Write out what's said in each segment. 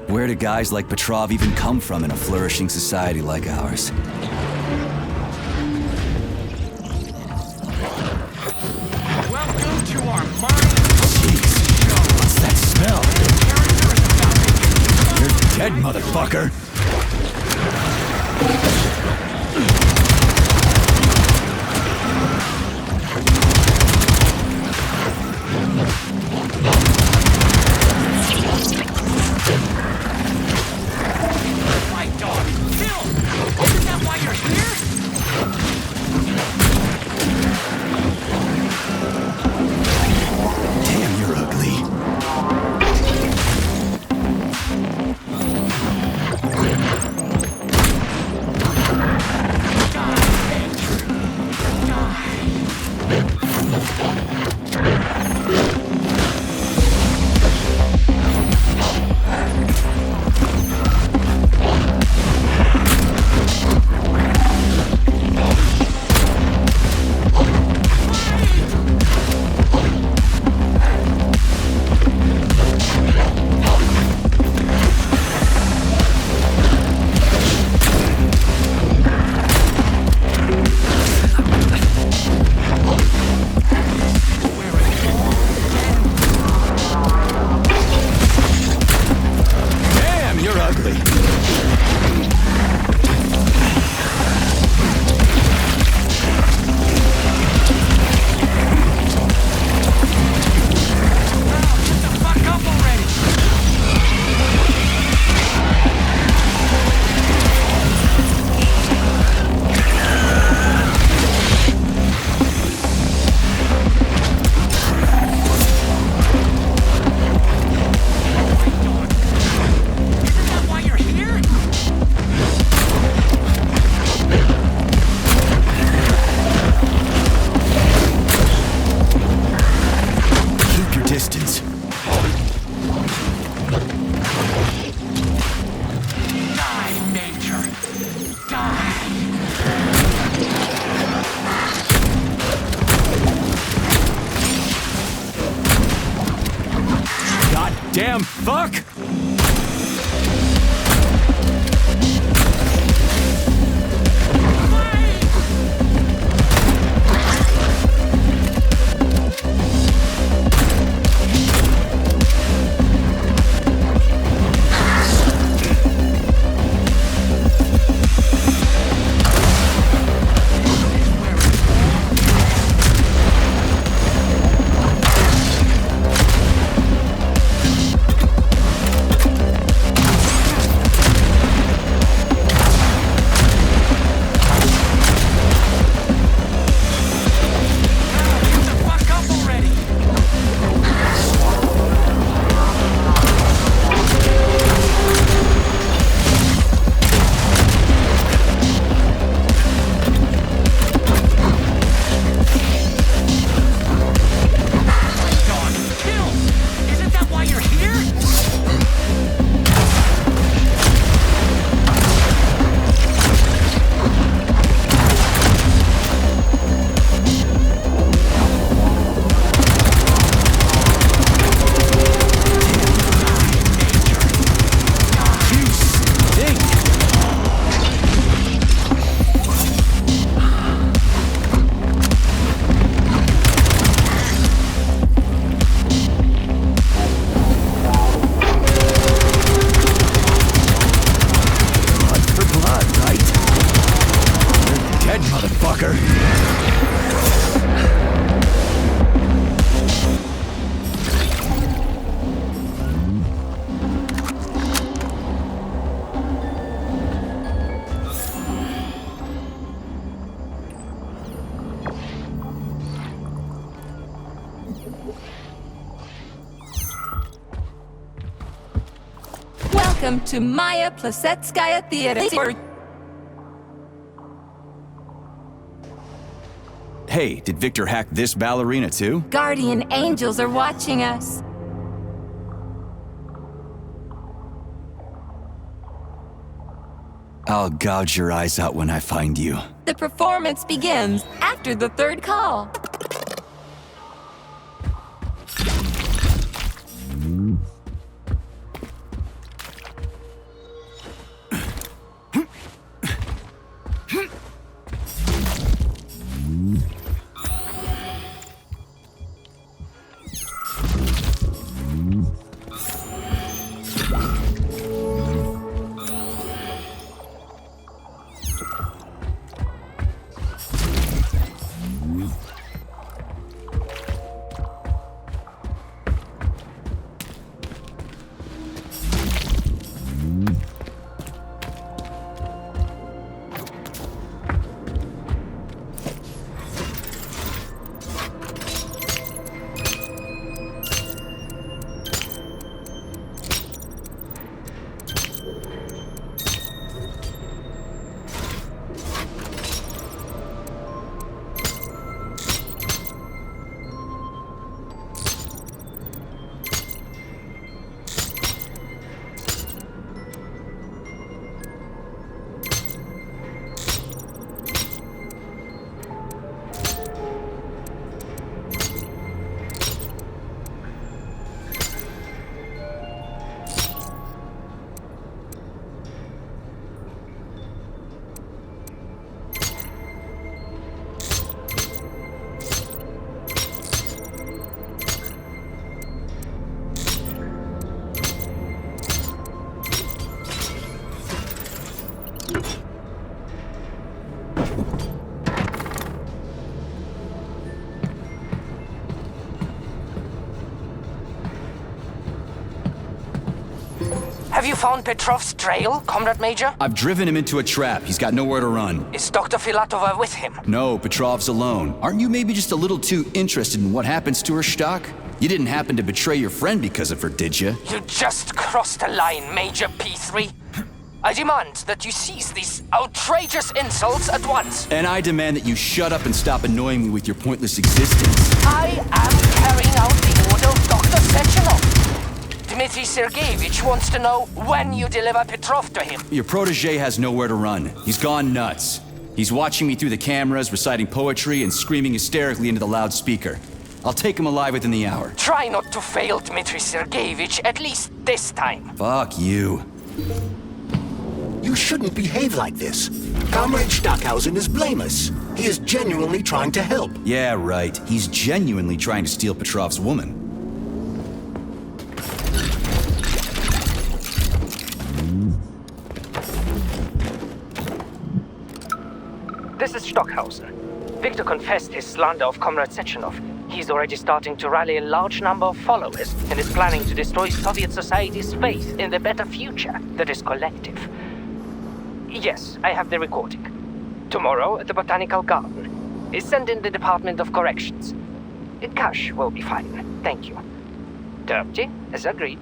Where do guys like Petrov even come from in a flourishing society like ours? Welcome to our mind. Jeez, what's that smell? You're dead, motherfucker! Damn fuck! Welcome to Maya Plisetskaya Theater. Hey, did Victor hack this ballerina too? Guardian angels are watching us. I'll gouge your eyes out when I find you. The performance begins after the third call. you found Petrov's trail, Comrade Major? I've driven him into a trap. He's got nowhere to run. Is Dr. Filatova with him? No, Petrov's alone. Aren't you maybe just a little too interested in what happens to her, Stock? You didn't happen to betray your friend because of her, did you? You just crossed a line, Major P3. I demand that you cease these outrageous insults at once. And I demand that you shut up and stop annoying me with your pointless existence. I am carrying out the order of Dr. Sechenov. Dmitry Sergeyevich wants to know when you deliver Petrov to him. Your protege has nowhere to run. He's gone nuts. He's watching me through the cameras, reciting poetry, and screaming hysterically into the loudspeaker. I'll take him alive within the hour. Try not to fail, Dmitry Sergeyevich, at least this time. Fuck you. You shouldn't behave like this. Comrade Stockhausen is blameless. He is genuinely trying to help. Yeah, right. He's genuinely trying to steal Petrov's woman. This is Stockhausen. Victor confessed his slander of Comrade Sechenov. He's already starting to rally a large number of followers and is planning to destroy Soviet society's faith in the better future that is collective. Yes, I have the recording. Tomorrow at the Botanical Garden. Send in the Department of Corrections. Cash will be fine. Thank you. Dirty, as agreed.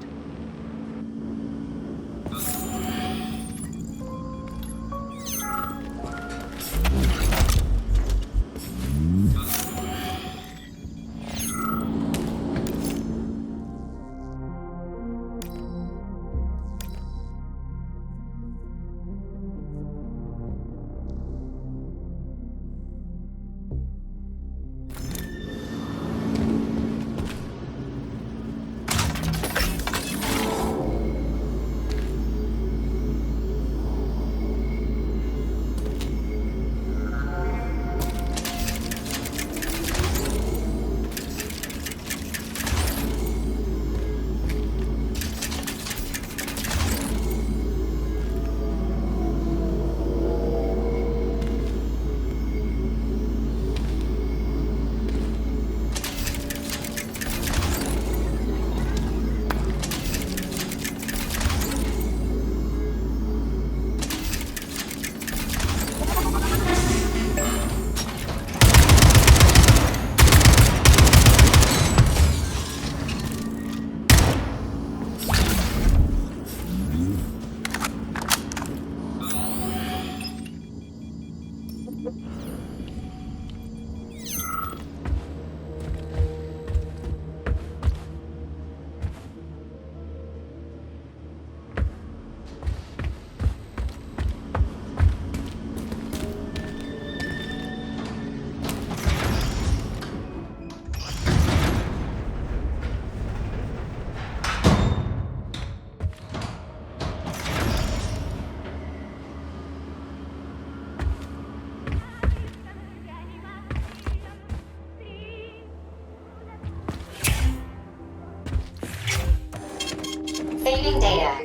Saving data.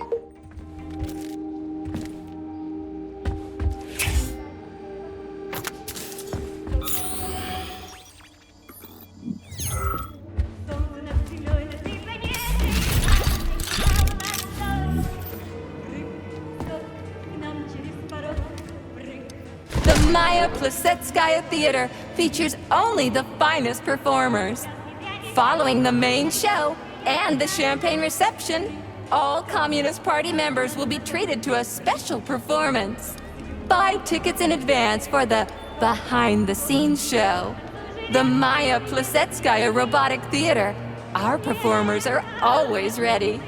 The Maya Plisetskaya Theater features only the finest performers. Following the main show and the champagne reception, all Communist Party members will be treated to a special performance. Buy tickets in advance for the behind-the-scenes show. The Maya Plisetskaya Robotic Theater. Our performers are always ready.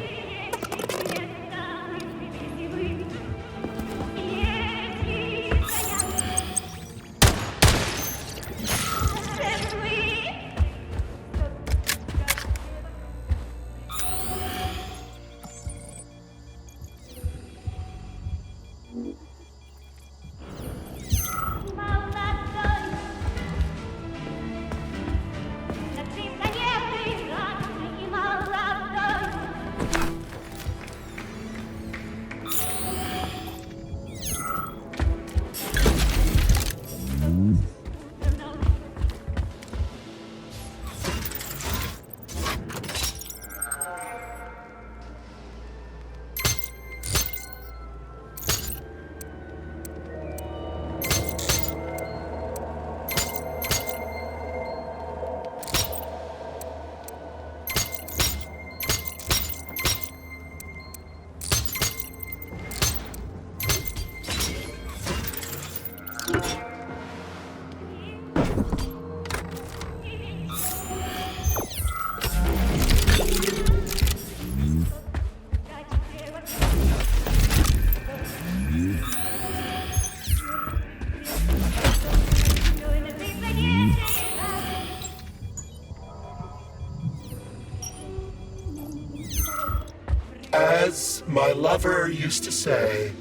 As my lover used to say,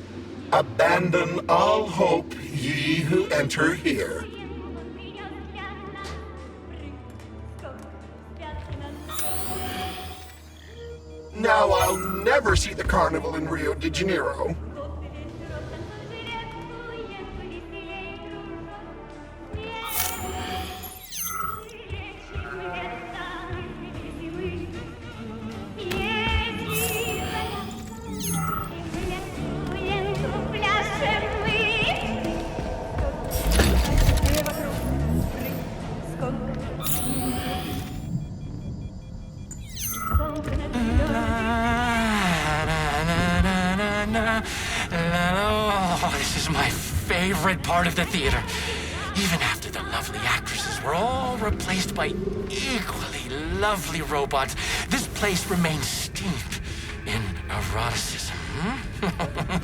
abandon all hope, ye who enter here. Now I'll never see the carnival in Rio de Janeiro. Oh, this is my favorite part of the theater. Even after the lovely actresses were all replaced by equally lovely robots, this place remains steeped in eroticism.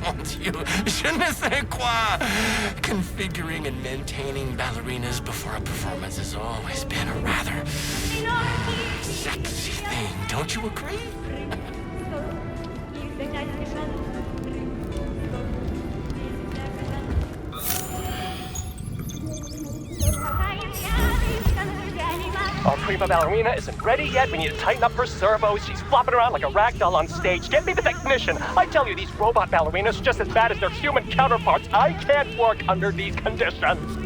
Mon Dieu, je ne sais quoi. Configuring and maintaining ballerinas before a performance has always been a rather sexy thing, don't you agree? Our prima ballerina isn't ready yet. We need to tighten up her servos. She's flopping around like a rag doll on stage. Get me the technician. I tell you, these robot ballerinas are just as bad as their human counterparts. I can't work under these conditions.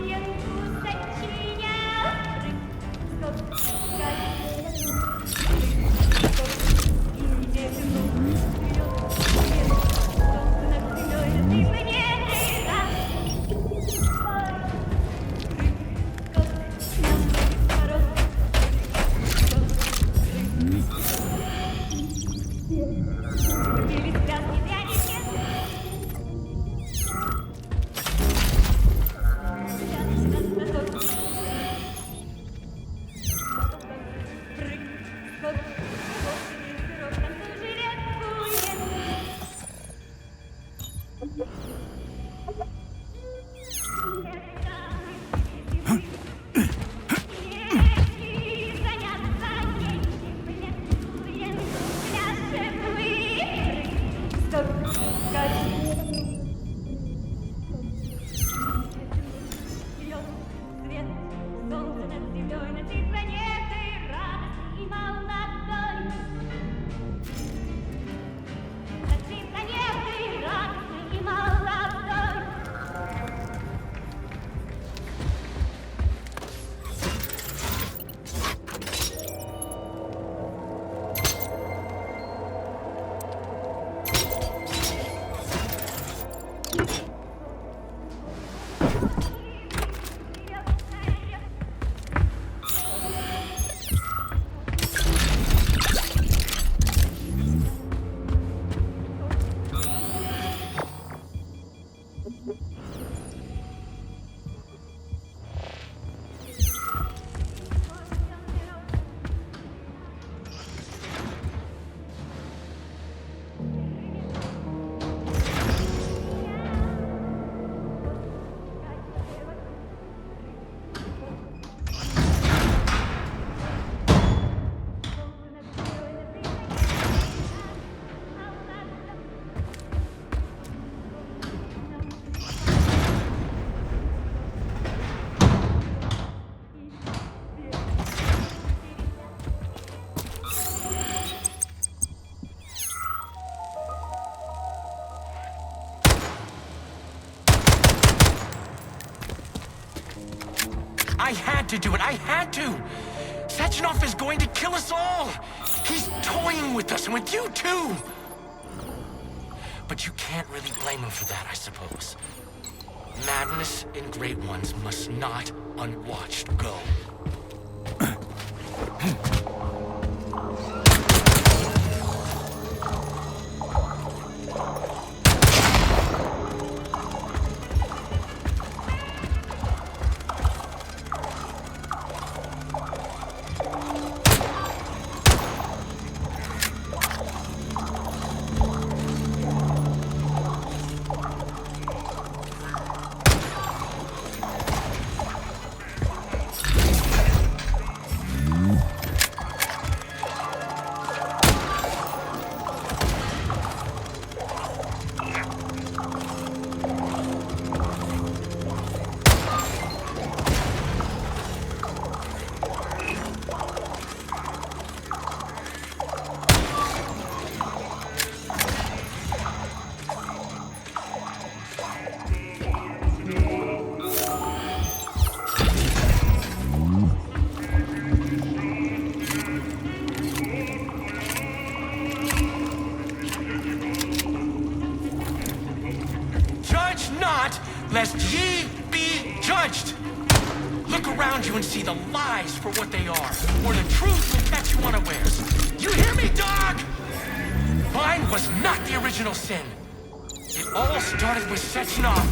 I had to do it. I had to. Sechenov is going to kill us all. He's toying with us and with you too. But you can't really blame him for that, I suppose. Madness in great ones must not unwatched go. lest ye be judged. Look around you and see the lies for what they are, or the truth will catch you unawares. You hear me, dog? Mine was not the original sin. It all started with Sechenov.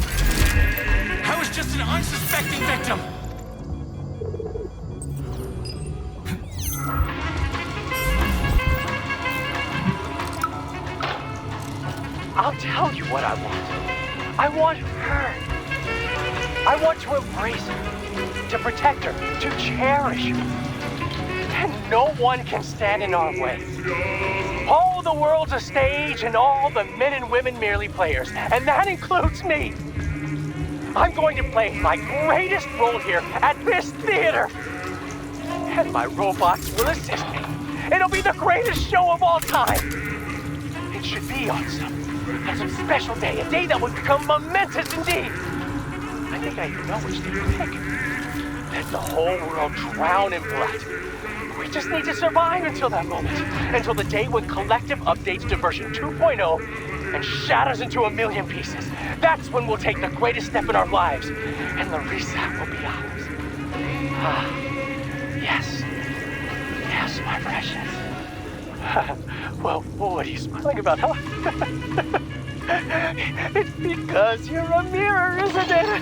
I was just an unsuspecting victim. I'll tell you what I want. I want her. I want to embrace her, to protect her, to cherish her. And no one can stand in our way. All the world's a stage and all the men and women merely players, and that includes me. I'm going to play my greatest role here at this theater. And my robots will assist me. It'll be the greatest show of all time. It should be on some special day, a day that would become momentous indeed. I think I even know which day to pick. Let the whole world drown in blood. We just need to survive until that moment. Until the day when Collective updates to version 2.0 and shatters into a million pieces. That's when we'll take the greatest step in our lives, and the reset will be ours. Ah, yes. Yes, my precious. Well, what are you smiling about, huh? It's because you're a mirror, isn't it?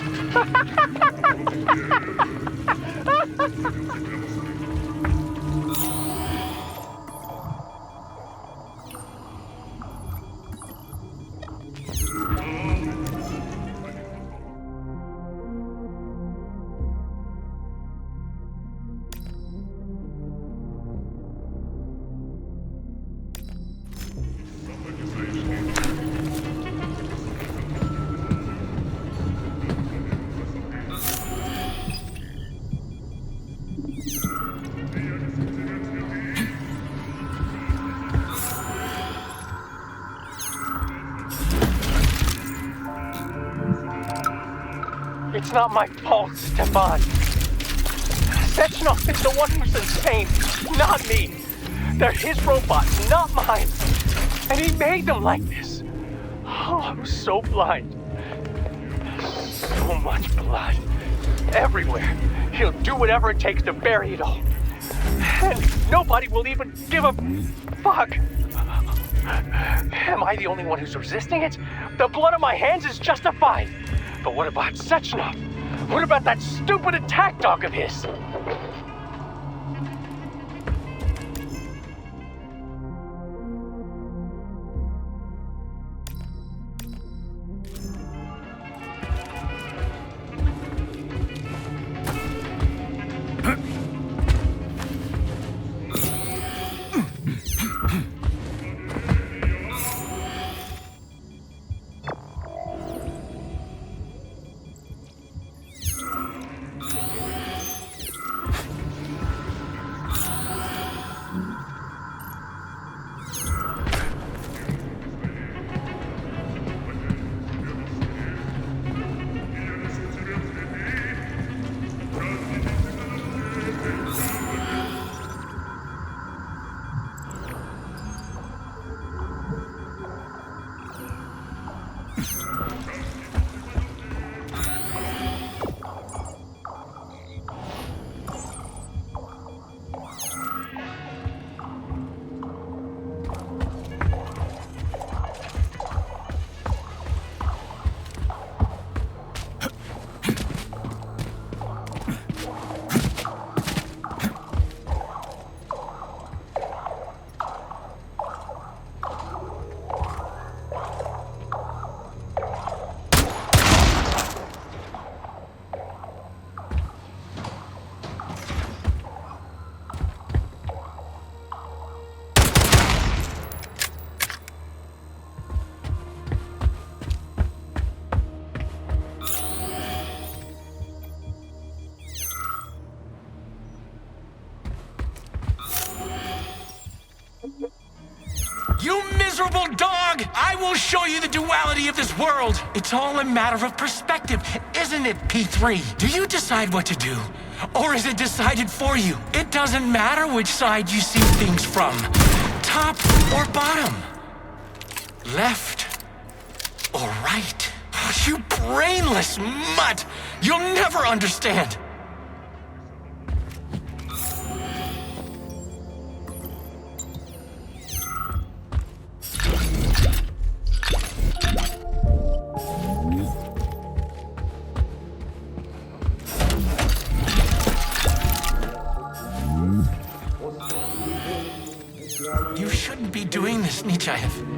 It's not my fault, Stefan. Sechenov is the one who's insane, not me. They're his robots, not mine. And he made them like this. Oh, I'm so blind. So much blood. Everywhere. He'll do whatever it takes to bury it all. And nobody will even give a fuck. Am I the only one who's resisting it? The blood on my hands is justified. But what about Sechenov? What about that stupid attack dog of his? You miserable dog! I will show you the duality of this world. It's all a matter of perspective, isn't it, P3? Do you decide what to do? Or is it decided for you? It doesn't matter which side you see things from. Top or bottom. Left or right. You brainless mutt! You'll never understand! You shouldn't be doing this, Nietzscheev.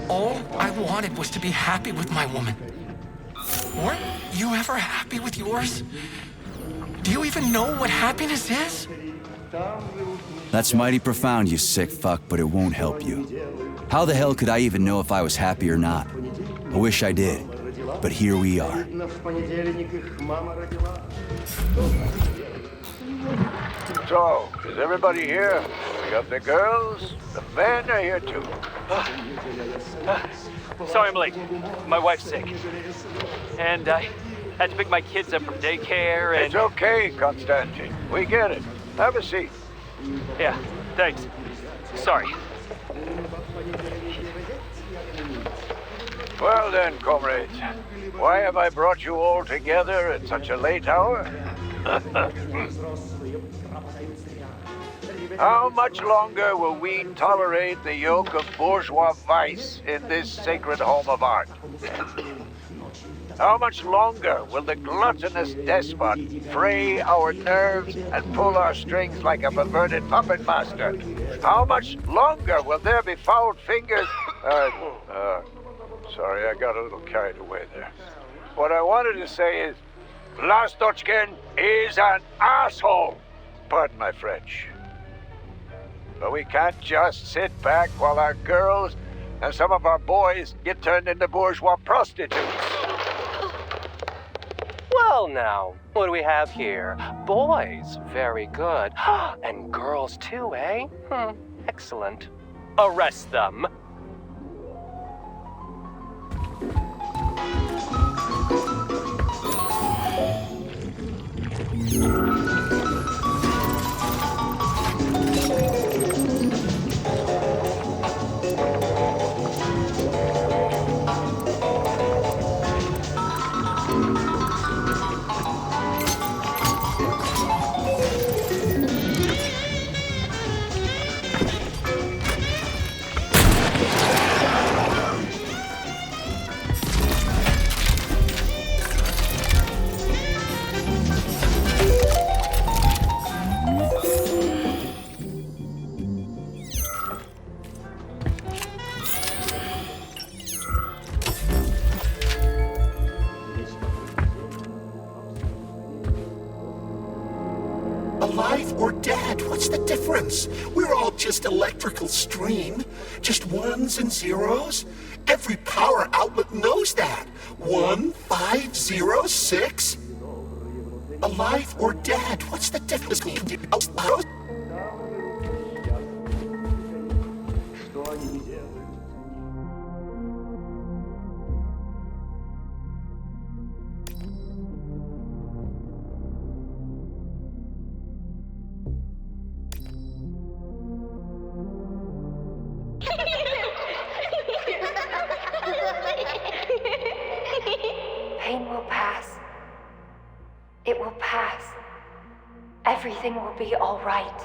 All I wanted was to be happy with my woman. Weren't you ever happy with yours? Do you even know what happiness is? That's mighty profound, you sick fuck, but it won't help you. How the hell could I even know if I was happy or not? I wish I did, but here we are. So, is everybody here? We got the girls, the men are here too. Sorry I'm late. My wife's sick. And I had to pick my kids up from daycare and... It's okay, Konstantin. We get it. Have a seat. Yeah, thanks. Sorry. Well then, comrades. Why have I brought you all together at such a late hour? How much longer will we tolerate the yoke of bourgeois vice in this sacred home of art? How much longer will the gluttonous despot fray our nerves and pull our strings like a perverted puppet master? How much longer will there be foul fingers? Sorry, I got a little carried away there. What I wanted to say is, Plastochkin is an asshole. Pardon my French. But we can't just sit back while our girls and some of our boys get turned into bourgeois prostitutes. Well now, what do we have here? Boys, very good. And girls too, eh? Excellent. Arrest them. Alive or dead, what's the difference? We're all just electrical stream. Just ones and zeros. Every power outlet knows that. 1, 5, 0, 6. Alive or dead, what's the difference? Pain will pass. It will pass. Everything will be all right.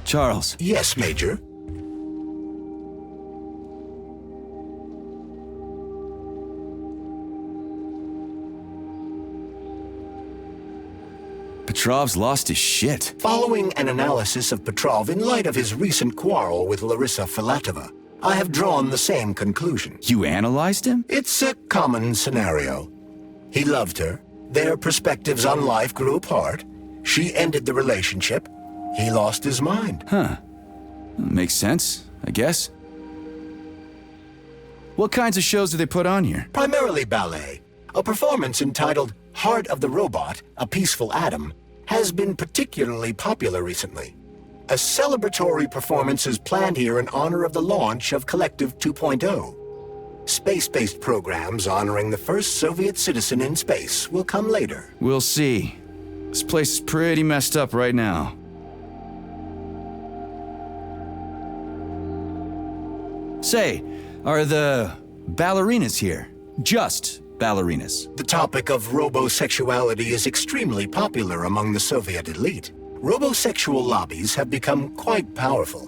Charles. Yes, Major. Petrov's lost his shit. Following an analysis of Petrov in light of his recent quarrel with Larissa Filatova, I have drawn the same conclusion. You analyzed him? It's a common scenario. He loved her. Their perspectives on life grew apart. She ended the relationship. He lost his mind. Huh. Makes sense, I guess. What kinds of shows do they put on here? Primarily ballet. A performance entitled Heart of the Robot, A Peaceful Atom, has been particularly popular recently. A celebratory performance is planned here in honor of the launch of Collective 2.0. Space-based programs honoring the first Soviet citizen in space will come later. We'll see. This place is pretty messed up right now. Say, are the ballerinas here? Just ballerinas? The topic of robosexuality is extremely popular among the Soviet elite. Robosexual lobbies have become quite powerful,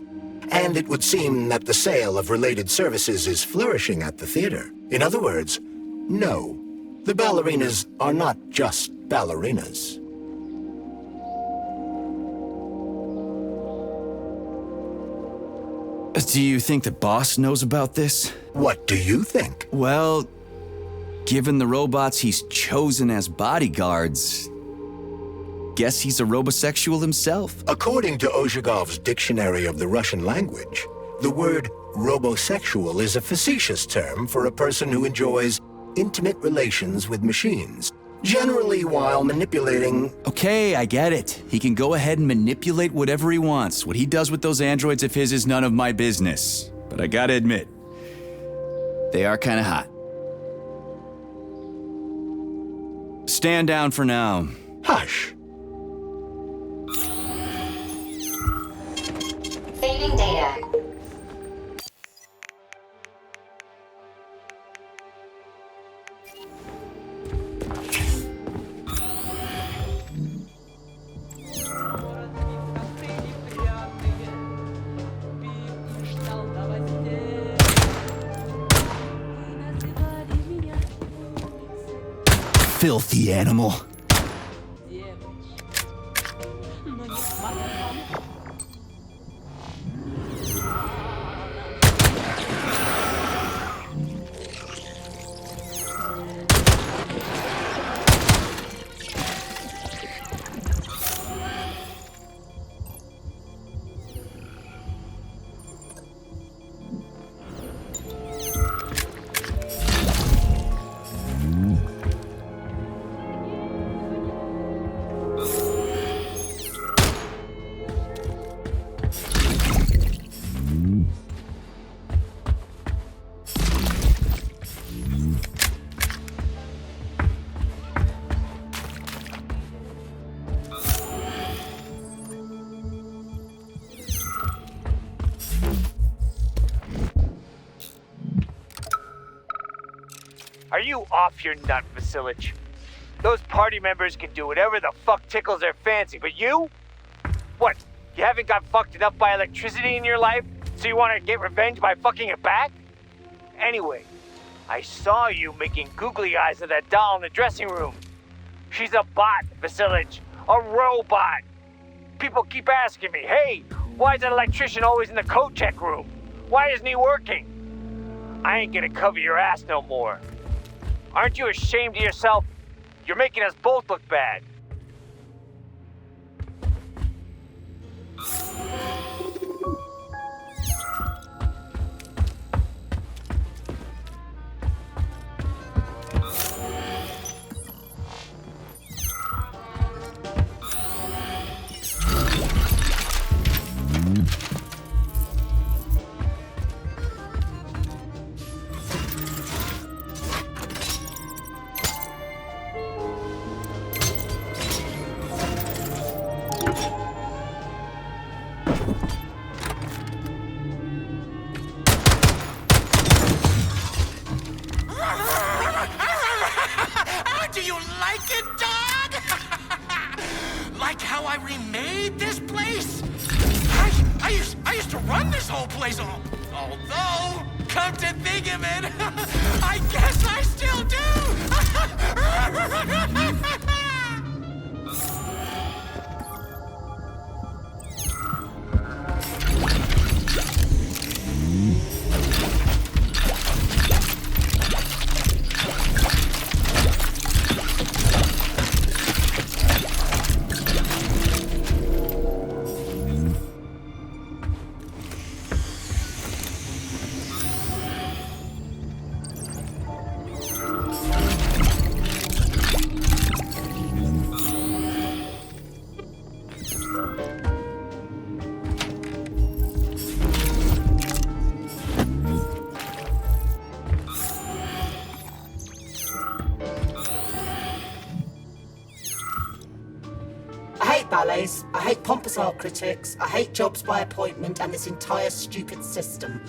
and it would seem that the sale of related services is flourishing at the theater. In other words, no, the ballerinas are not just ballerinas. Do you think the boss knows about this? What do you think? Well, given the robots he's chosen as bodyguards, guess he's a robosexual himself. According to Ozhigov's Dictionary of the Russian Language, the word robosexual is a facetious term for a person who enjoys intimate relations with machines, generally while manipulating... Okay, I get it. He can go ahead and manipulate whatever he wants. What he does with those androids of his is none of my business. But I gotta admit, they are kinda hot. Stand down for now. Hush. Saving data. Filthy animal. Are you off your nut, Vasilich? Those party members can do whatever the fuck tickles their fancy, but you? What, you haven't got fucked enough by electricity in your life, so you want to get revenge by fucking it back? Anyway, I saw you making googly eyes at that doll in the dressing room. She's a bot, Vasilich. A robot. People keep asking me, hey, why is that electrician always in the coat check room? Why isn't he working? I ain't gonna cover your ass no more. Aren't you ashamed of yourself? You're making us both look bad. Do you like it, dog? Like how I remade this place? I used to run this whole place, although, come to think of it, I guess I still do. ballets, I hate pompous art critics, I hate jobs by appointment and this entire stupid system.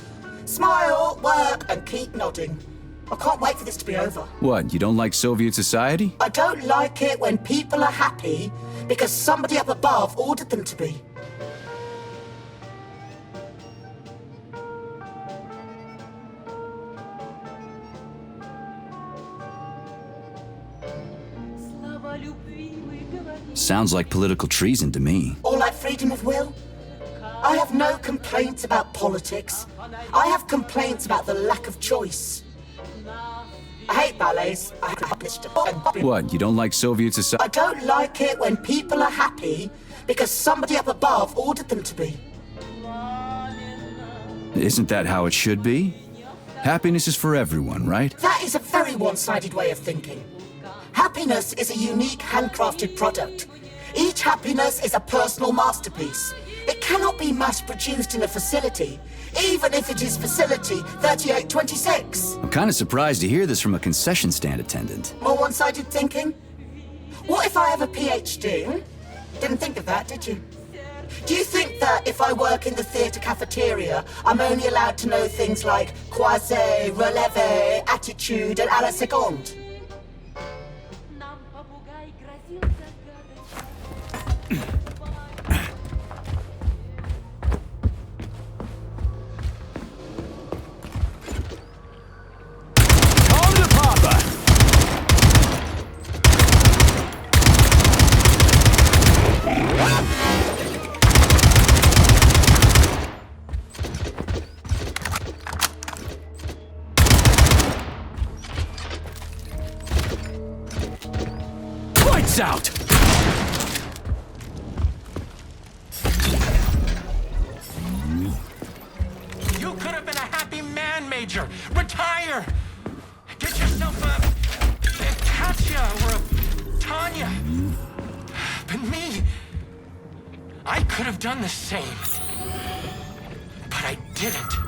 Smile, work, and keep nodding. I can't wait for this to be over. What, you don't like Soviet society? I don't like it when people are happy because somebody up above ordered them to be. Sounds like political treason to me. Or like freedom of will. I have no complaints about politics. I have complaints about the lack of choice. I hate ballets. What, you don't like Soviet society? I don't like it when people are happy because somebody up above ordered them to be. Isn't that how it should be? Happiness is for everyone, right? That is a very one-sided way of thinking. Happiness is a unique handcrafted product. Each happiness is a personal masterpiece. It cannot be mass-produced in a facility, even if it is facility 3826. I'm kind of surprised to hear this from a concession stand attendant. More one-sided thinking? What if I have a PhD? Didn't think of that, did you? Do you think that if I work in the theatre cafeteria, I'm only allowed to know things like croisé, releve, attitude, and à la seconde? Out! You could have been a happy man, Major. Retire! Get yourself a Katya or a Tanya. But me, I could have done the same. But I didn't.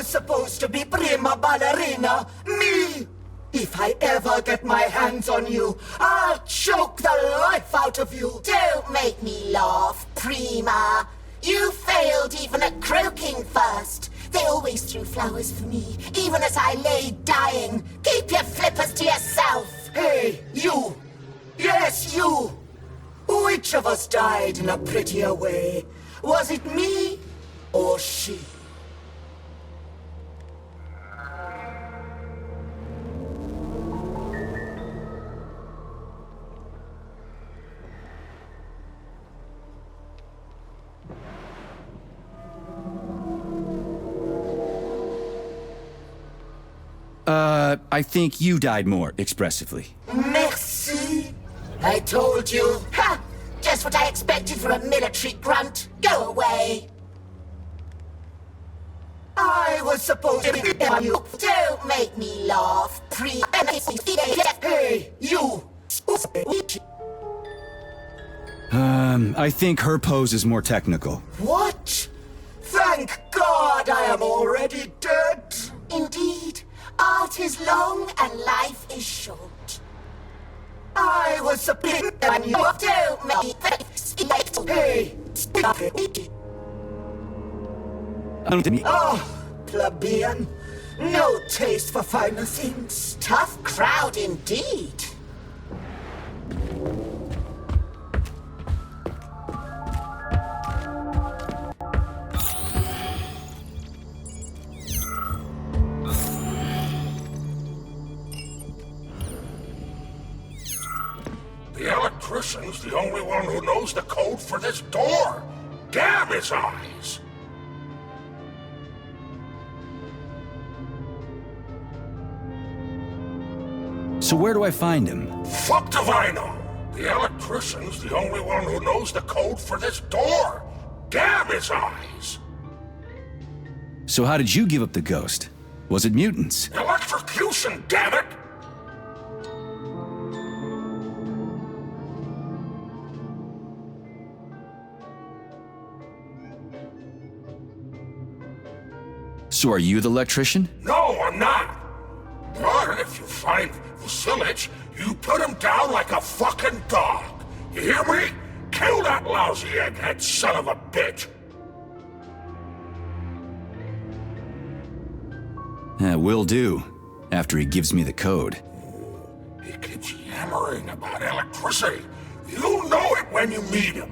Supposed to be prima ballerina, me! If I ever get my hands on you, I'll choke the life out of you! Don't make me laugh, prima! You failed even at croaking first. They always threw flowers for me, even as I lay dying. Keep your flippers to yourself! Hey, you! Yes, you! Which of us died in a prettier way? Was it me or she? I think you died more expressively. Merci. I told you. Ha! Just what I expected from a military grunt. Go away. I was supposed to be you. Don't make me laugh. Hey, you. I think her pose is more technical. What? Thank God I am already dead. Indeed. Art is long and life is short. I was a bit and you don't make. Hey, Oh, plebeian. No taste for finer things. Tough crowd indeed. The electrician's the only one who knows the code for this door. Damn his eyes! So where do I find him? Fuck if I know! The electrician's the only one who knows the code for this door. Damn his eyes! So how did you give up the ghost? Was it mutants? Electrocution, damn it! So are you the electrician? No, I'm not. But if you find Vasilich, you put him down like a fucking dog. You hear me? Kill that lousy egghead son of a bitch! Will do. After he gives me the code. He keeps yammering about electricity. You'll know it when you meet him.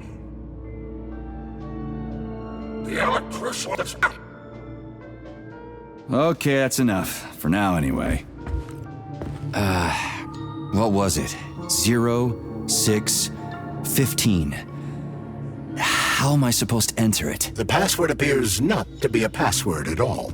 The electrician that's... Okay, that's enough. For now, anyway. What was it? 0, 6, 15. How am I supposed to enter it? The password appears not to be a password at all.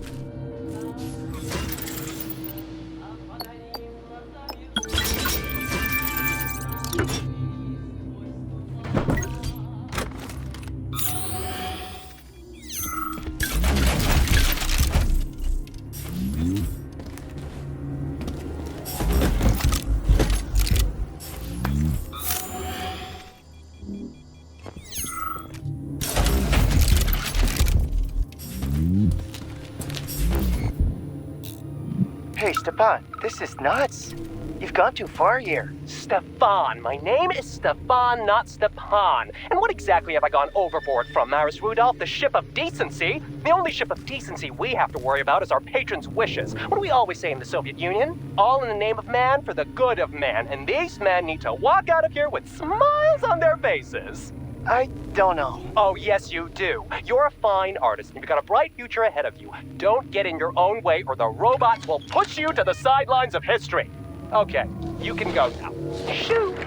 Hey, Stepan, this is nuts. You've gone too far here. Stefan. My name is Stefan, not Stepan. And what exactly have I gone overboard from, Maris Rudolph? The ship of decency? The only ship of decency we have to worry about is our patrons' wishes. What do we always say in the Soviet Union? All in the name of man for the good of man. And these men need to walk out of here with smiles on their faces. I don't know. Oh, yes, you do. You're a fine artist, and you've got a bright future ahead of you. Don't get in your own way, or the robots will push you to the sidelines of history. Okay, you can go now. Shoot!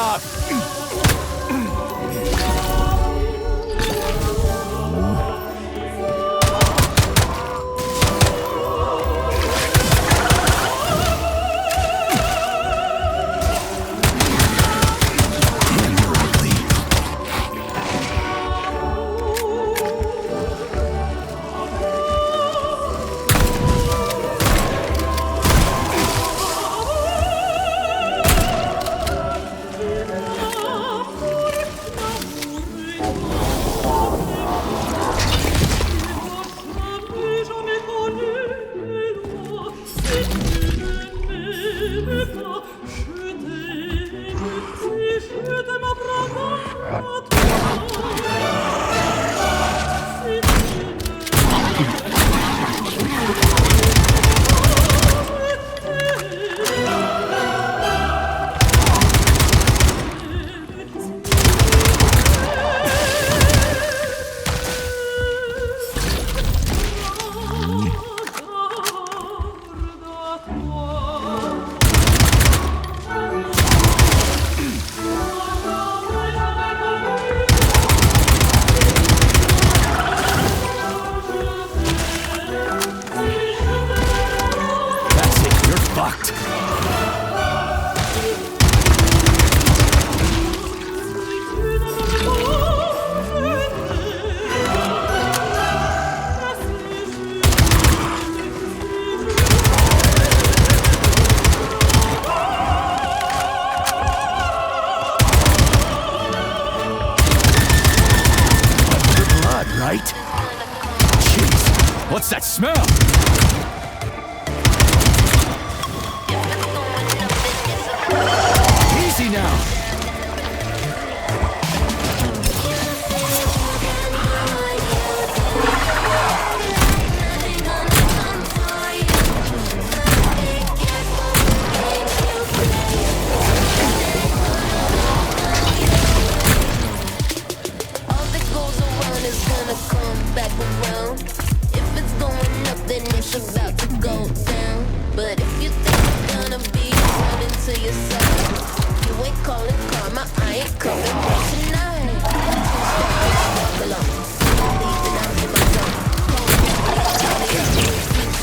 up! What's that smell? Easy now. All that goes around is gonna come back around. If it's going up, then it's about to go down. But if you think it's gonna be running to your side, you ain't calling karma, I ain't coming back tonight. Walk along, leaving out in my zone.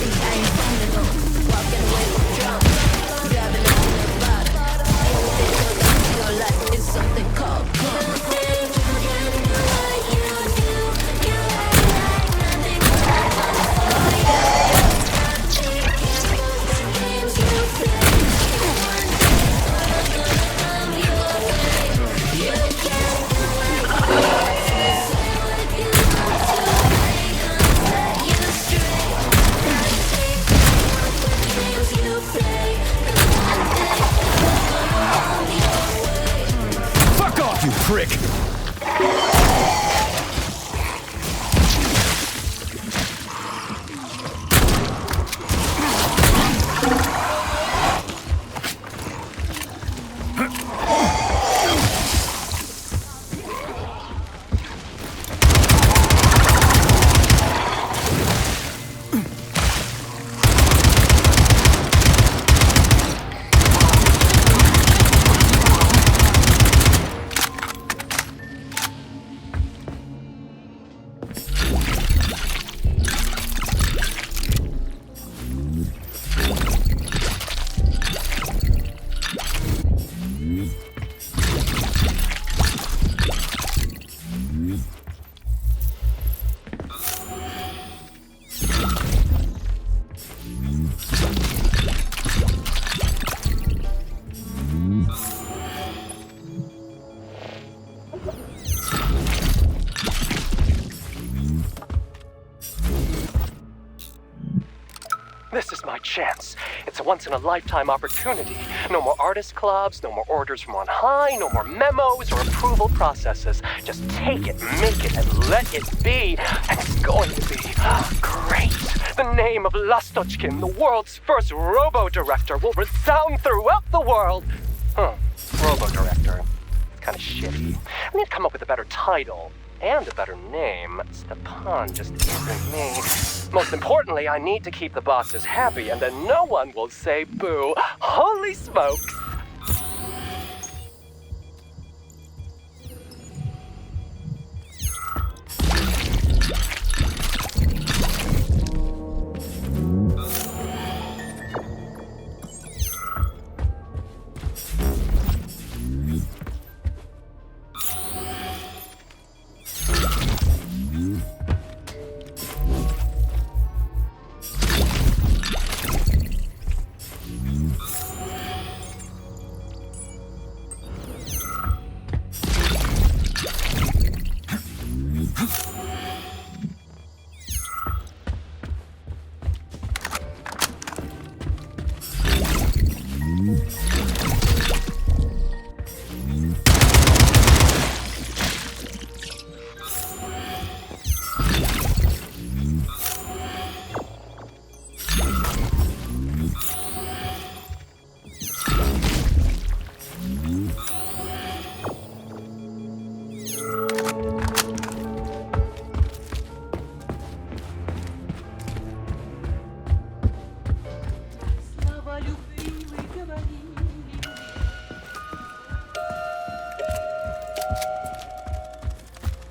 I ain't coming home, walking away from drama, driving up in the bottom. The only thing that I feel like is something called karma. Fuck off, you prick! This is my chance. It's a once-in-a-lifetime opportunity. No more artist clubs, no more orders from on high, no more memos or approval processes. Just take it, make it, and let it be. And it's going to be great. The name of Lastochkin, the world's first robo-director, will resound throughout the world. Robo-director. It's kind of shitty. I need to come up with a better title. And a better name. Stepan just isn't me. Most importantly, I need to keep the bosses happy, and then no one will say boo. Holy smokes!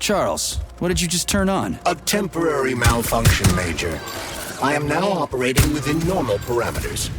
Charles, what did you just turn on? A temporary malfunction, Major. I am now operating within normal parameters.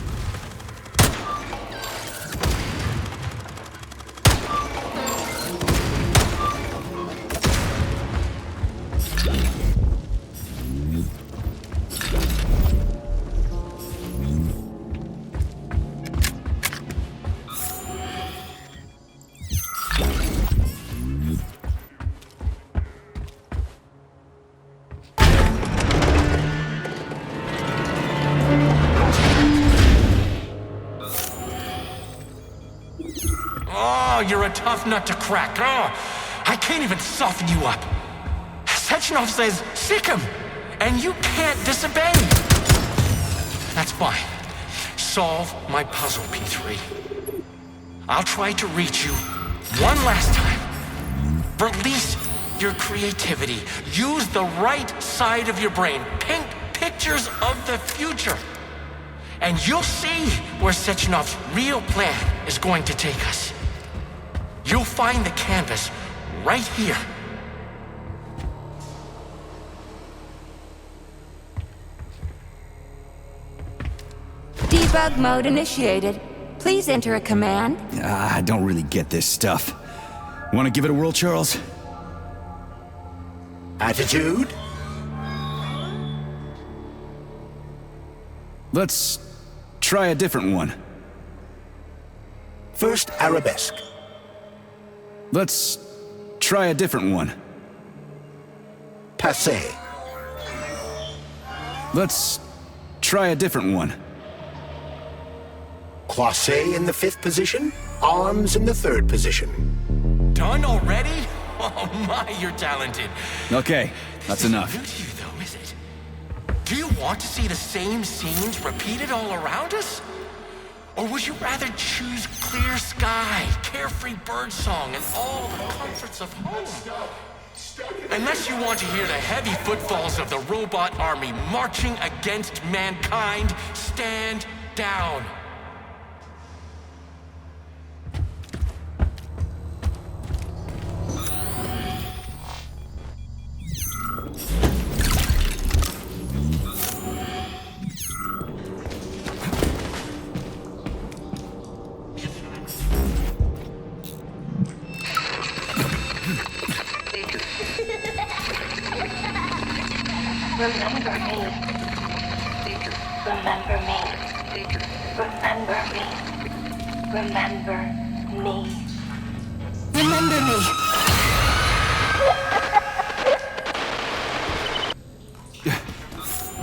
Oh, you're a tough nut to crack. Oh, I can't even soften you up. Sechenov says, sick him, and you can't disobey. That's fine. Solve my puzzle, P3. I'll try to reach you one last time. Release your creativity. Use the right side of your brain. Paint pictures of the future. And you'll see where Sechenov's real plan is going to take us. You'll find the canvas right here. Debug mode initiated. Please enter a command. I don't really get this stuff. Want to give it a whirl, Charles? Attitude? Let's try a different one. First arabesque. Let's try a different one. Passé. Let's try a different one. Croisé in the 5th position, arms in the 3rd position. Done already? Oh my, you're talented. Okay, that's enough. New to you though, is it? Do you want to see the same scenes repeated all around us? Or would you rather choose clear sky, carefree birdsong, and all the comforts of home? Unless you want to hear the heavy footfalls of the robot army marching against mankind, stand down. Remember me. Remember me. Remember me. Remember me. Remember me.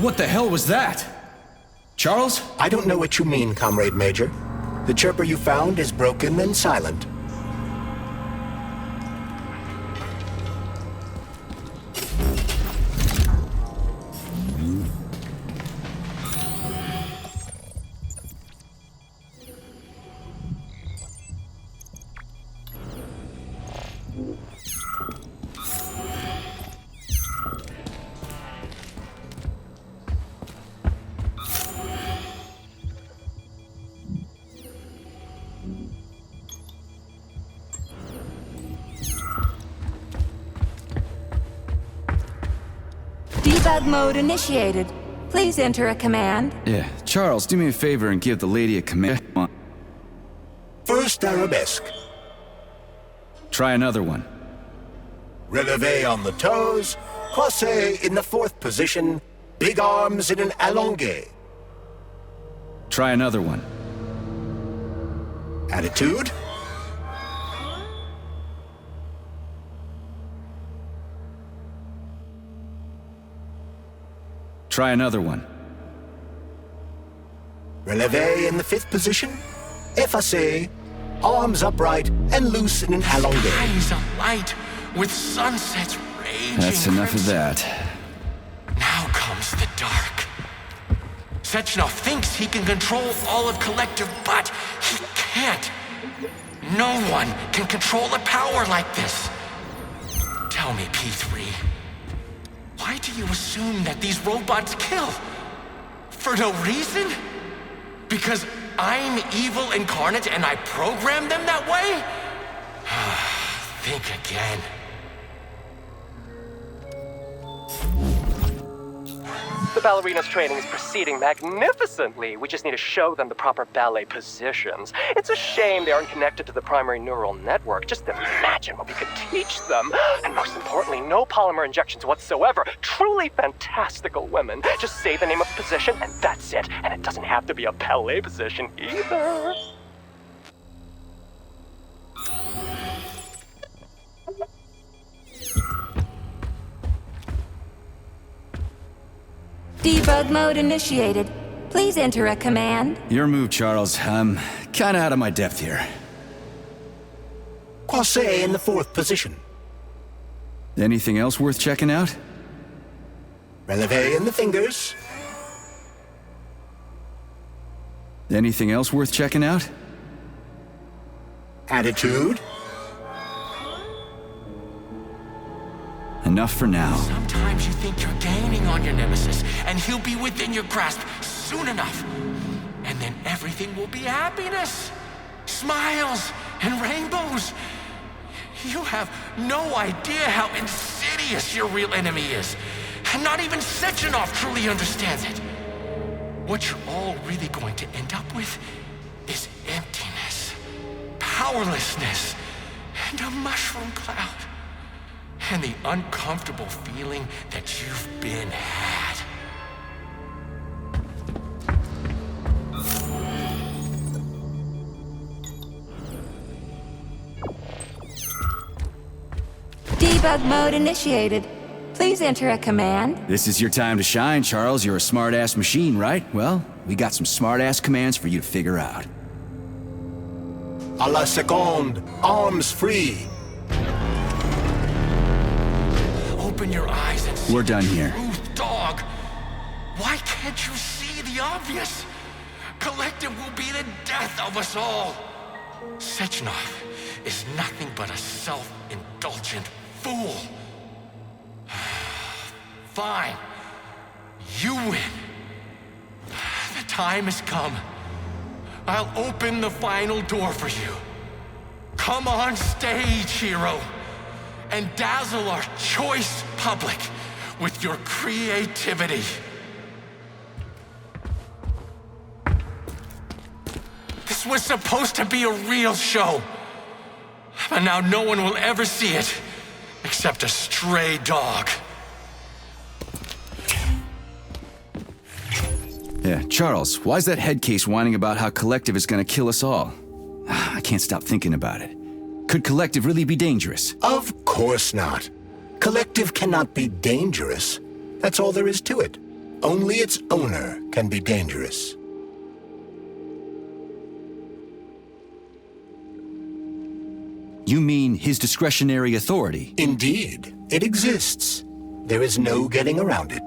What the hell was that? Charles? I don't know what you mean, Comrade Major. The chirper you found is broken and silent. Debug mode initiated. Please enter a command. Yeah, Charles, do me a favor and give the lady a command. First arabesque. Try another one. Releve on the toes, croisé in the 4th position, big arms in an allongé. Try another one. Attitude? Try another one. Releve in the 5th position, effacé, arms upright and loose in an allongé. Eyes alight with sunsets raging. That's enough of that. Now comes the dark. Sechenov thinks he can control all of Collective, but he can't. No one can control a power like this. Tell me, P3, why do you assume that these robots kill? For no reason? Because I'm evil incarnate and I programmed them that way? Think again. The ballerina's training is proceeding magnificently. We just need to show them the proper ballet positions. It's a shame they aren't connected to the primary neural network. Just imagine what we could teach them. And most importantly, no polymer injections whatsoever. Truly fantastical women. Just say the name of the position and that's it. And it doesn't have to be a ballet position either. Debug mode initiated. Please enter a command. Your move, Charles. I'm kinda out of my depth here. Croisset in the 4th position. Anything else worth checking out? Releve in the fingers. Anything else worth checking out? Attitude. Enough for now. Sometimes you think you're gaining on your nemesis, and he'll be within your grasp soon enough. And then everything will be happiness, smiles, and rainbows. You have no idea how insidious your real enemy is. And not even Sechenov truly understands it. What you're all really going to end up with is emptiness, powerlessness, and a mushroom cloud. And the uncomfortable feeling that you've been had. Debug mode initiated. Please enter a command. This is your time to shine, Charles. You're a smart-ass machine, right? Well, we got some smart-ass commands for you to figure out. A la seconde. Arms free. Open your eyes and see We're done here. truth, dog. Why can't you see the obvious? Collective will be the death of us all. Sechenov is nothing but a self-indulgent fool. Fine. You win. The time has come. I'll open the final door for you. Come on stage, hero, and dazzle our choice public with your creativity. This was supposed to be a real show, but now no one will ever see it except a stray dog. Yeah, Charles, why's that head case whining about how Collective is gonna kill us all? I can't stop thinking about it. Could Collective really be dangerous? Of course not. Collective cannot be dangerous. That's all there is to it. Only its owner can be dangerous. You mean his discretionary authority? Indeed. It exists. There is no getting around it.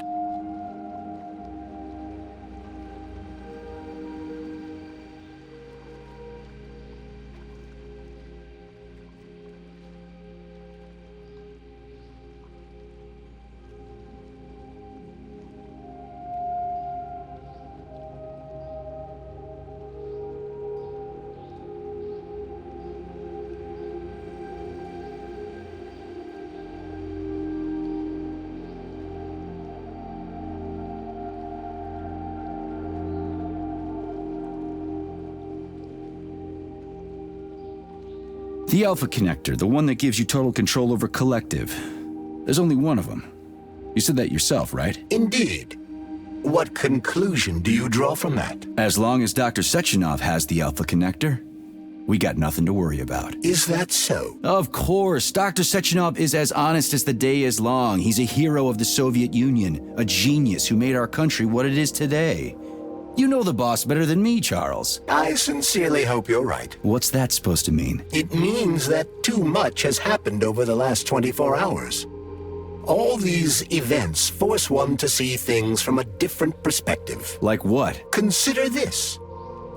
The Alpha Connector, the one that gives you total control over Collective. There's only one of them. You said that yourself, right? Indeed. What conclusion do you draw from that? As long as Dr. Sechenov has the Alpha Connector, we got nothing to worry about. Is that so? Of course. Dr. Sechenov is as honest as the day is long. He's a hero of the Soviet Union, a genius who made our country what it is today. You know the boss better than me, Charles. I sincerely hope you're right. What's that supposed to mean? It means that too much has happened over the last 24 hours. All these events force one to see things from a different perspective. Like what? Consider this.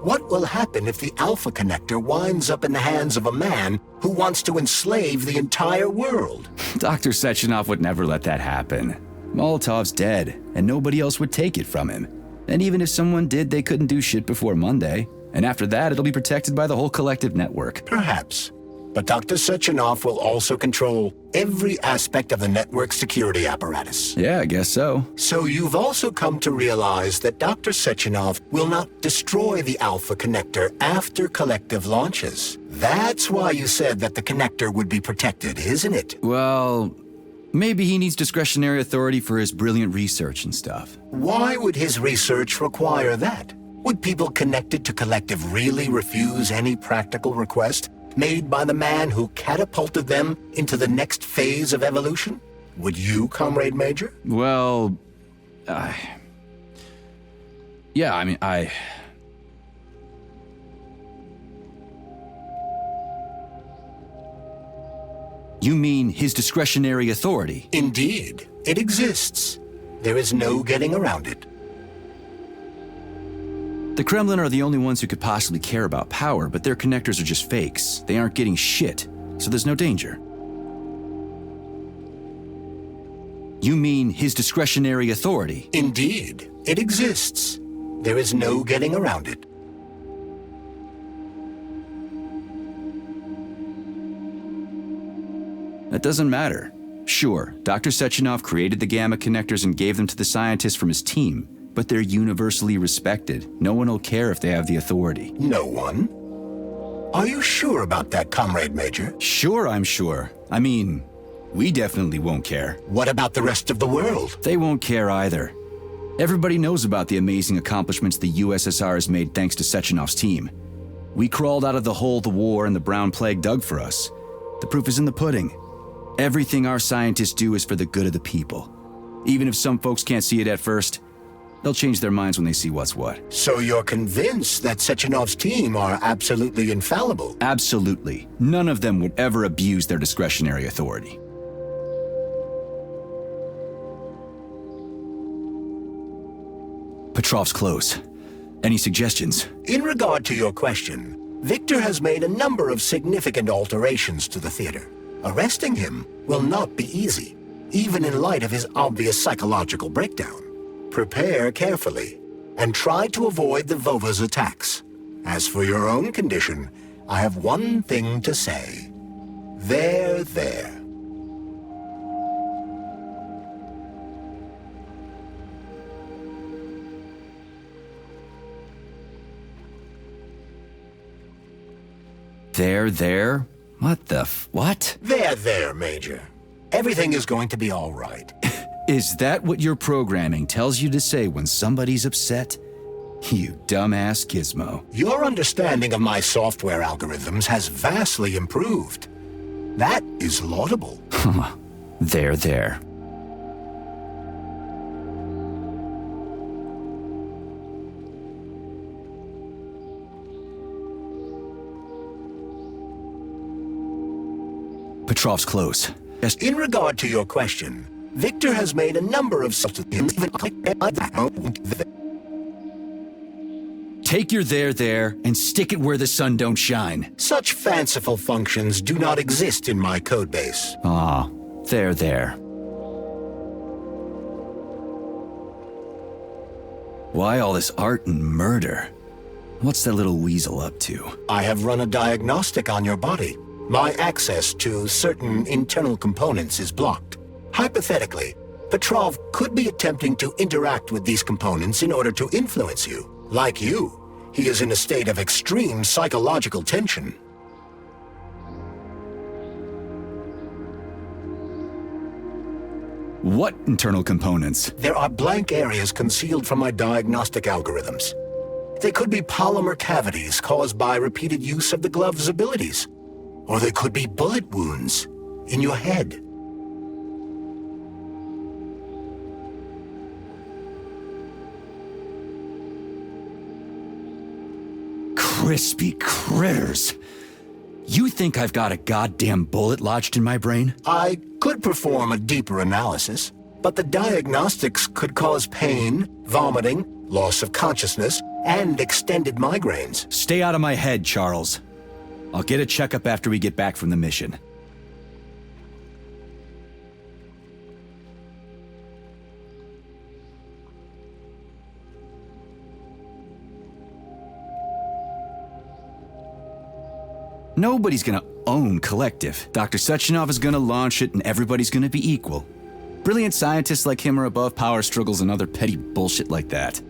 What will happen if the Alpha Connector winds up in the hands of a man who wants to enslave the entire world? Dr. Sechenov would never let that happen. Molotov's dead, and nobody else would take it from him. And even if someone did, they couldn't do shit before Monday. And after that, it'll be protected by the whole Collective network. Perhaps. But Dr. Sechenov will also control every aspect of the network security apparatus. Yeah, I guess so. So you've also come to realize that Dr. Sechenov will not destroy the Alpha Connector after collective launches. That's why you said that the connector would be protected, isn't it? Well, maybe he needs discretionary authority for his brilliant research and stuff. Why would his research require that? Would people connected to collective really refuse any practical request made by the man who catapulted them into the next phase of evolution? Would you, Comrade Major? Well, yeah, I mean, You mean his discretionary authority? Indeed. It exists. There is no getting around it. The Kremlin are the only ones who could possibly care about power, but their connectors are just fakes. They aren't getting shit, so there's no danger. You mean his discretionary authority? Indeed. It exists. There is no getting around it. That doesn't matter. Sure, Dr. Sechenov created the gamma connectors and gave them to the scientists from his team, but they're universally respected. No one will care if they have the authority. No one? Are you sure about that, Comrade Major? Sure, I'm sure. I mean, we definitely won't care. What about the rest of the world? They won't care either. Everybody knows about the amazing accomplishments the USSR has made thanks to Sechenov's team. We crawled out of the hole the war and the brown plague dug for us. The proof is in the pudding. Everything our scientists do is for the good of the people. Even if some folks can't see it at first, they'll change their minds when they see what's what. So you're convinced that Sechenov's team are absolutely infallible? Absolutely. None of them would ever abuse their discretionary authority. Petrov's close. Any suggestions? In regard to your question, Victor has made a number of significant alterations to the theater. Arresting him will not be easy, even in light of his obvious psychological breakdown. Prepare carefully, and try to avoid the Vova's attacks. As for your own condition, I have one thing to say. There. There? What the what? There, Major. Everything is going to be all right. Is that what your programming tells you to say when somebody's upset? You dumbass gizmo. Your understanding of my software algorithms has vastly improved. That is laudable. There. Petrov's close. In regard to your question, Victor has made a number of substitutions. Take your there and stick it where the sun don't shine. Such fanciful functions do not exist in my codebase. Ah, there. Why all this art and murder? What's that little weasel up to? I have run a diagnostic on your body. My access to certain internal components is blocked. Hypothetically, Petrov could be attempting to interact with these components in order to influence you. Like you, he is in a state of extreme psychological tension. What internal components? There are blank areas concealed from my diagnostic algorithms. They could be polymer cavities caused by repeated use of the glove's abilities. Or they could be bullet wounds in your head. Crispy critters. You think I've got a goddamn bullet lodged in my brain? I could perform a deeper analysis, but the diagnostics could cause pain, vomiting, loss of consciousness, and extended migraines. Stay out of my head, Charles. I'll get a checkup after we get back from the mission. Nobody's gonna... own collective. Dr. Sechenov is gonna launch it and everybody's gonna be equal. Brilliant scientists like him are above power struggles and other petty bullshit like that.